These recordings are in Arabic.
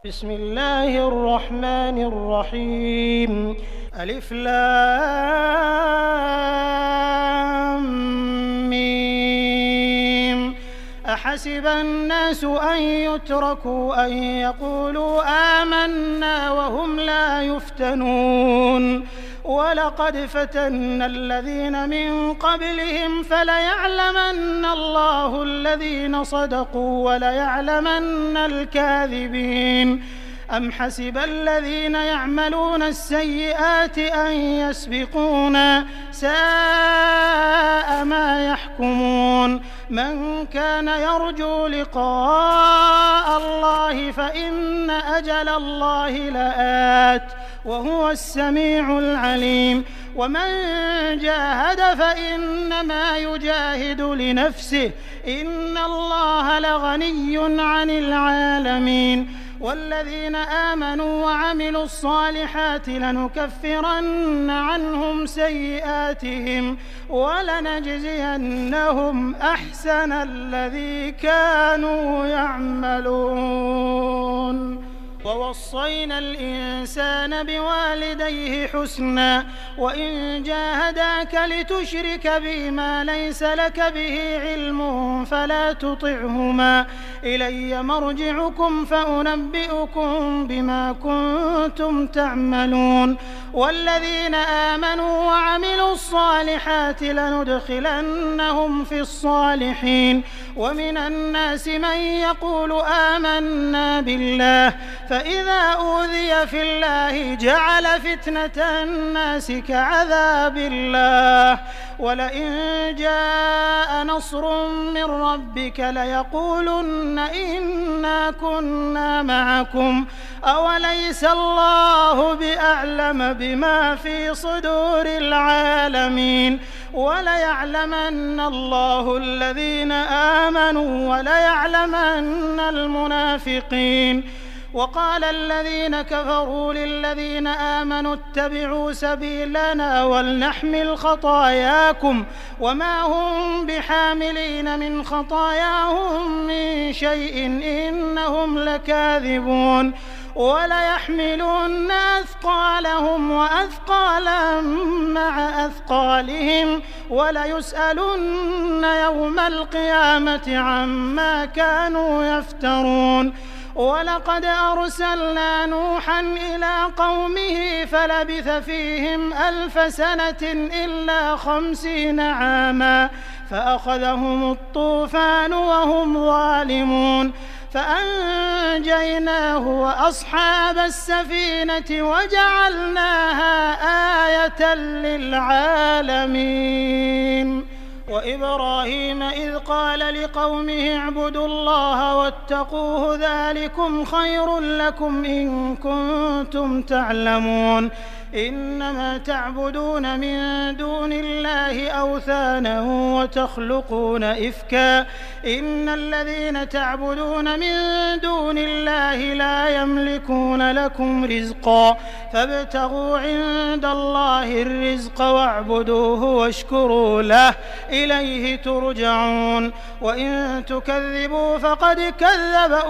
بسم الله الرحمن الرحيم. ألف لام ميم. أحسب الناس أن يتركوا أن يقولوا آمنا وهم لا يفتنون ولقد فتنا الذين من قبلهم فليعلمن الله الذين صدقوا وليعلمن الكاذبين. أم حسب الذين يعملون السيئات أن يسبقونا ساء ما يحكمون. من كان يرجو لقاء الله فإن أجل الله لآت وهو السميع العليم. ومن جاهد فإنما يجاهد لنفسه إن الله لغني عن العالمين. والذين آمنوا وعملوا الصالحات لنكفرن عنهم سيئاتهم ولنجزينهم أحسن الذي كانوا يعملون. ووصينا الإنسان بوالديه حسنا وإن جاهداك لتشرك بي ما ليس لك به علم فلا تطعهما إلي مرجعكم فأنبئكم بما كنتم تعملون. والذين آمنوا وعملوا الصالحات لندخلنهم في الصالحين. ومن الناس من يقول آمنا بالله فإذا أوذي في الله جعل فتنة الناس كعذاب الله. ولئن جاء نصر من ربك ليقولن إنا كنا معكم أوليس الله بأعلم بما في صدور العالمين. وليعلمن الله الذين آمنوا وليعلمن المنافقين. وقال الذين كفروا للذين آمنوا اتبعوا سبيلنا ولنحمل خطاياكم وما هم بحاملين من خطاياهم من شيء إنهم لكاذبون. وليحملن أثقالهم وأثقالا مع أثقالهم وليسألن يوم القيامة عما كانوا يفترون. ولقد أرسلنا نوحا إلى قومه فلبث فيهم 1000 سنة إلا 50 عاما فأخذهم الطوفان وهم ظالمون فأنجيناه وأصحاب السفينة وجعلناها آية للعالمين. وإبراهيم إذ قال لقومه اعبدوا الله واتقوه ذلكم خير لكم إن كنتم تعلمون. إنما تعبدون من دون الله أوثانا وتخلقون إفكا إن الذين تعبدون من دون الله لا يملكون لكم رزقا فابتغوا عند الله الرزق واعبدوه واشكروا له إليه ترجعون. وإن تكذبوا فقد كذب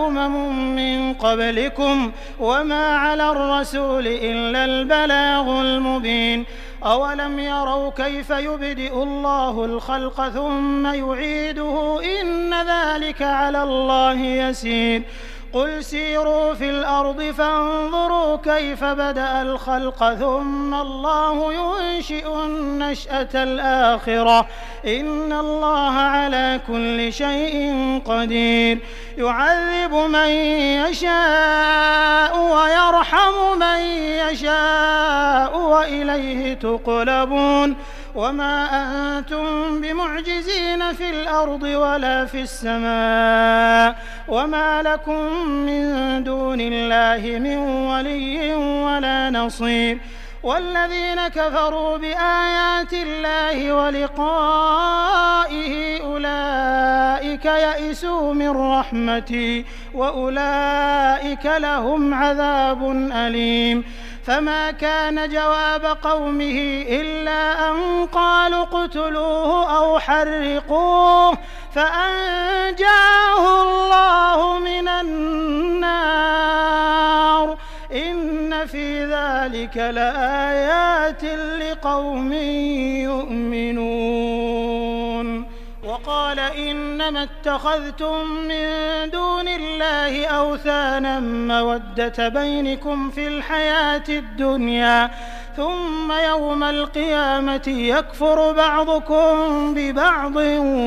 من قبلكم وما على الرسول إلا البلاغ المبين. أولم يروا كيف يبدئ الله الخلق ثم يعيده إن ذلك على الله يسير. قل سيروا في الأرض فانظروا كيف بدأ الخلق ثم الله ينشئ النشأة الآخرة إن الله على كل شيء قدير. يعذب من يشاء ويرحم من يشاء وإليه تقلبون. وما أنتم بمعجزين في الأرض ولا في السماء وما لكم من دون الله من ولي ولا نصير. والذين كفروا بآيات الله ولقائه أولئك يئسوا من رحمتي وأولئك لهم عذاب أليم. فما كان جواب قومه إلا أن قالوا اقتلوه أو حرقوه فأنجاه الله من النار في ذلك لآيات لقوم يؤمنون. وقال إنما اتخذتم من دون الله أوثانا مودة بينكم في الحياة الدنيا ثم يوم القيامة يكفر بعضكم ببعض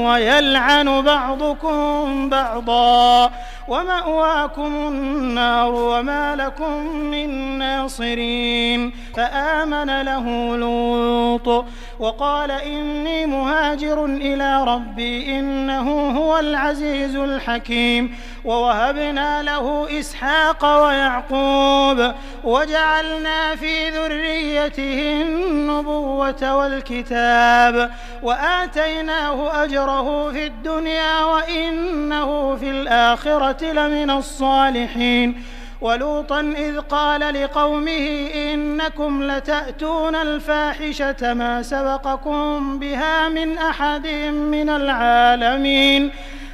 ويلعن بعضكم بعضا ومأواكم النار وما لكم من ناصرين. فآمن له لوط وقال إني مهاجر إلى ربي إنه هو العزيز الحكيم. ووهبنا له إسحاق ويعقوب وجعلنا في ذريته النبوة والكتاب وآتيناه أجره في الدنيا وإنه في الآخرة لمن الصالحين. ولوطا إذ قال لقومه إنكم لتأتون الفاحشة ما سبقكم بها من أحد من العالمين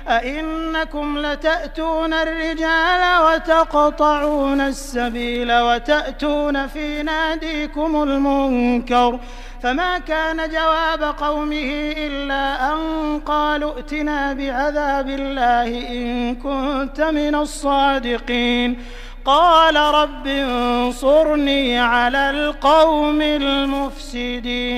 أئنكم لتأتون الرجال وتقطعون السبيل وتأتون في ناديكم المنكر. فما كان جواب قومه إلا أن قالوا ائتنا بعذاب الله إن كنت من الصادقين. قال رب انصرني على القوم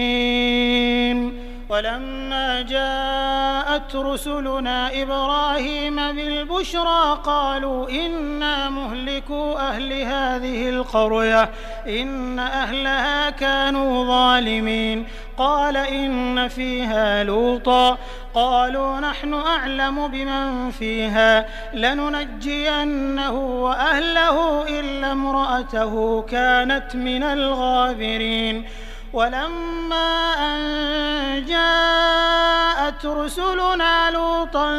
المفسدين. ولما جاءت رسلنا إبراهيم بالبشرى قالوا إنا مهلكو أهل هذه القرية إن أهلها كانوا ظالمين. قال إن فيها لوطا قالوا نحن أعلم بمن فيها لننجينه وأهله إلا امرأته كانت من الغابرين. ولما أن جاءت رسلنا لوطا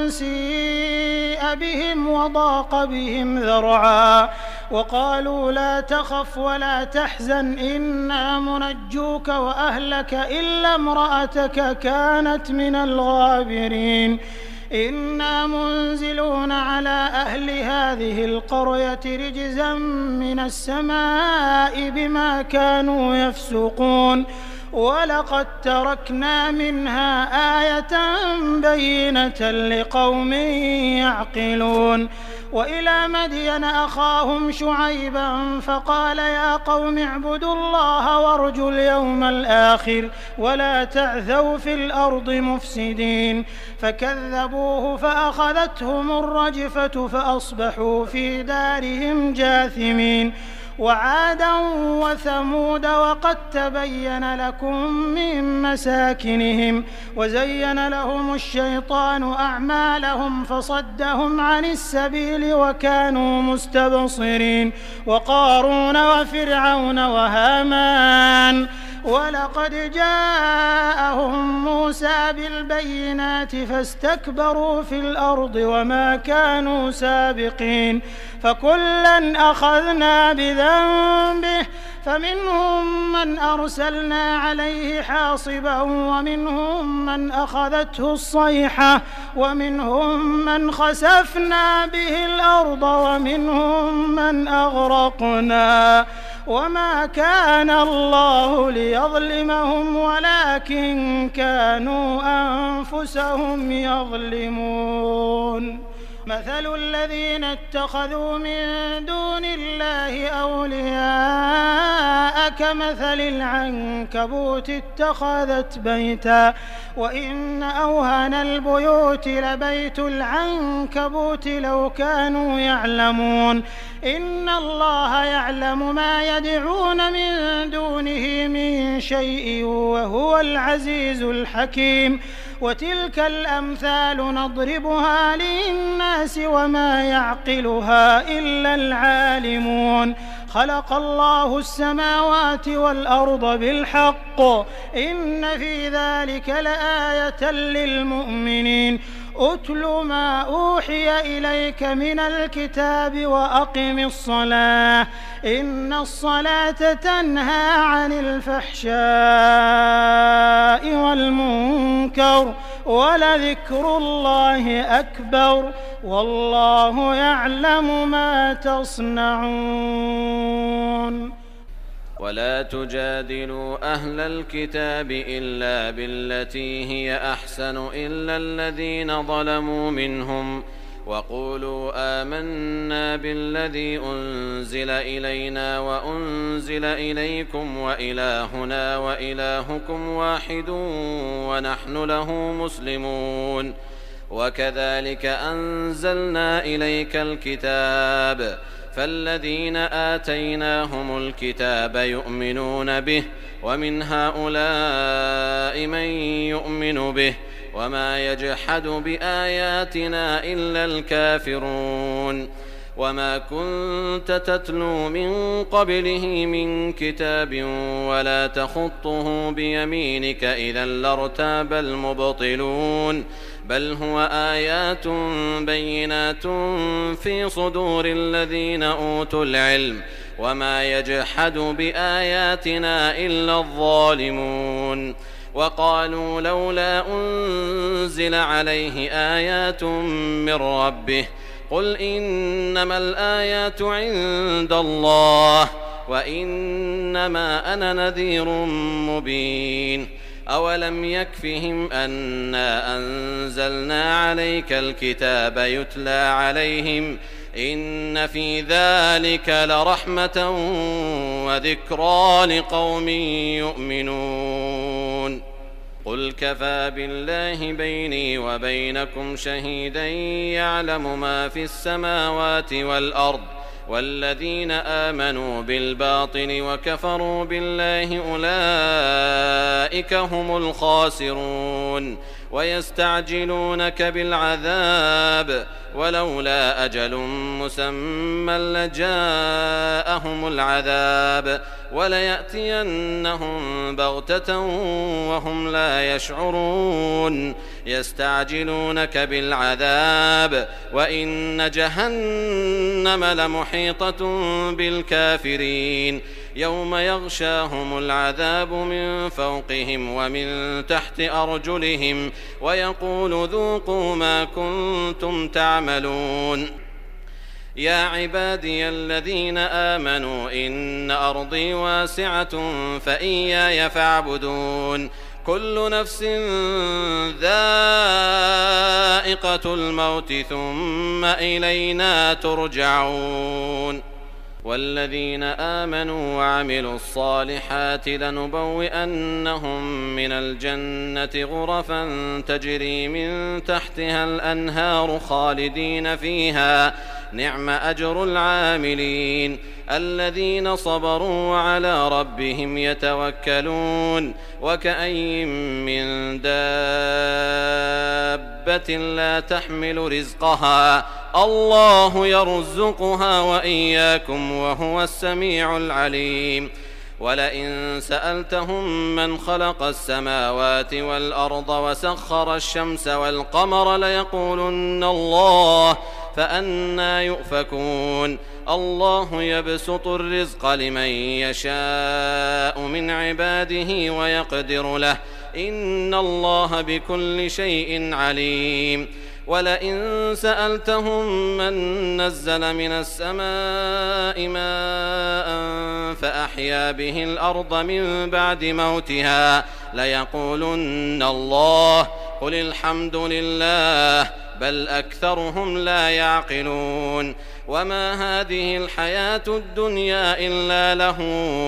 سيء بهم وضاق بهم ذرعا وقالوا لا تخف ولا تحزن إنا منجوك وأهلك إلا امرأتك كانت من الغابرين. إنا منزلون على أهل هذه القرية رجزا من السماء بما كانوا يفسقون. ولقد تركنا منها آية بينة لقوم يعقلون. وإلى مدين أخاهم شعيبا فقال يا قوم اعبدوا الله وارجوا اليوم الآخر ولا تعثوا في الأرض مفسدين. فكذبوه فأخذتهم الرجفة فأصبحوا في دارهم جاثمين. وعادا وثمود وقد تبين لكم من مساكنهم وزين لهم الشيطان أعمالهم فصدهم عن السبيل وكانوا مستبصرين. وقارون وفرعون وهامان ولقد جاءهم موسى بالبينات فاستكبروا في الأرض وما كانوا سابقين. فكلا أخذنا بذنبه فمنهم من أرسلنا عليه حاصبا ومنهم من أخذته الصيحة ومنهم من خسفنا به الأرض ومنهم من أغرقنا. وما كان الله ليظلمهم ولكن كانوا أنفسهم يظلمون. مثل الذين اتخذوا من دون الله أولياء كمثل العنكبوت اتخذت بيتا وإن أوهن البيوت لبيت العنكبوت لو كانوا يعلمون. إن الله يعلم ما يدعون من دونه من شيء وهو العزيز الحكيم. وتلك الأمثال نضربها للناس وما يعقلها إلا العالمون. خلق الله السماوات والأرض بالحق إن في ذلك لآية للمؤمنين. أتل ما أوحي إليك من الكتاب وأقم الصلاة إن الصلاة تنهى عن الفحشاء والمنكر ولذكر الله أكبر والله يعلم ما تصنعون. يعلمون. ولا تجادلوا أهل الكتاب إلا بالتي هي أحسن إلا الذين ظلموا منهم وقولوا آمنا بالذي أنزل إلينا وأنزل إليكم وإلهنا وإلهكم واحد ونحن له مسلمون. وكذلك أنزلنا إليك الكتاب فالذين آتيناهم الكتاب يؤمنون به ومن هؤلاء من يؤمن به وما يجحد بآياتنا إلا الكافرون. وما كنت تتلو من قبله من كتاب ولا تخطه بيمينك إذا لارتاب المبطلون بل هو آيات بينات في صدور الذين أوتوا العلم وما يجحد بآياتنا إلا الظالمون. وقالوا لولا أنزل عليه آيات من ربه قل إنما الآيات عند الله وإنما أنا نذير مبين. أولم يكفهم أنا أنزلنا عليك الكتاب يتلى عليهم إن في ذلك لرحمة وذكرى لقوم يؤمنون. قل كفى بالله بيني وبينكم شهيدا يعلم ما في السماوات والأرض والذين آمنوا بالباطل وكفروا بالله أولئك هم الخاسرون. ويستعجلونك بالعذاب ولولا أجل مسمى لجاءهم العذاب وليأتينهم بغتة وهم لا يشعرون. يستعجلونك بالعذاب وإن جهنم لمحيطة بالكافرين يوم يغشاهم العذاب من فوقهم ومن تحت أرجلهم ويقول ذوقوا ما كنتم تعملون. يا عبادي الذين آمنوا إن أرضي واسعة فإياي فاعبدون. كل نفس ذائقة الموت ثم إلينا ترجعون. والذين آمنوا وعملوا الصالحات لنبوئنهم من الجنة غرفا تجري من تحتها الأنهار خالدين فيها نعم أجر العاملين الذين صبروا وعلى ربهم يتوكلون. وكأين من دابة لا تحمل رزقها الله يرزقها وإياكم وهو السميع العليم. ولئن سألتهم من خلق السماوات والأرض وسخر الشمس والقمر ليقولن الله فأنى يؤفكون. الله يبسط الرزق لمن يشاء من عباده ويقدر له إن الله بكل شيء عليم. ولئن سألتهم من نزل من السماء ماء فأحيا به الأرض من بعد موتها ليقولن الله قل الحمد لله بل أكثرهم لا يعقلون. وما هذه الحياة الدنيا إلا له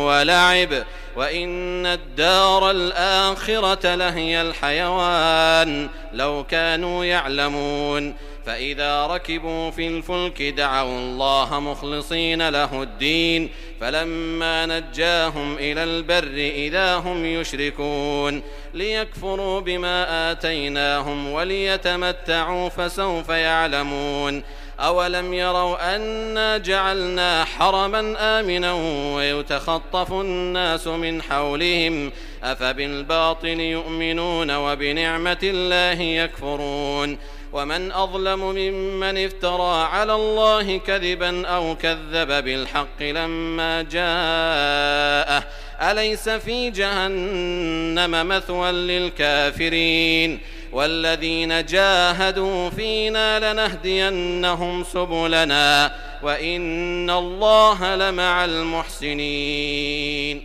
ولعب وإن الدار الآخرة لهي الحيوان لو كانوا يعلمون. فإذا ركبوا في الفلك دعوا الله مخلصين له الدين فلما نجاهم إلى البر إذا هم يشركون ليكفروا بما آتيناهم وليتمتعوا فسوف يعلمون. أولم يروا أنا جعلنا حرما آمنا ويتخطف الناس من حولهم أفبالباطل يؤمنون وبنعمة الله يكفرون. ومن أظلم ممن افترى على الله كذبا أو كذب بالحق لما جاءه أليس في جهنم مثوى للكافرين. والذين جاهدوا فينا لنهدينهم سبلنا وإن الله لمع المحسنين.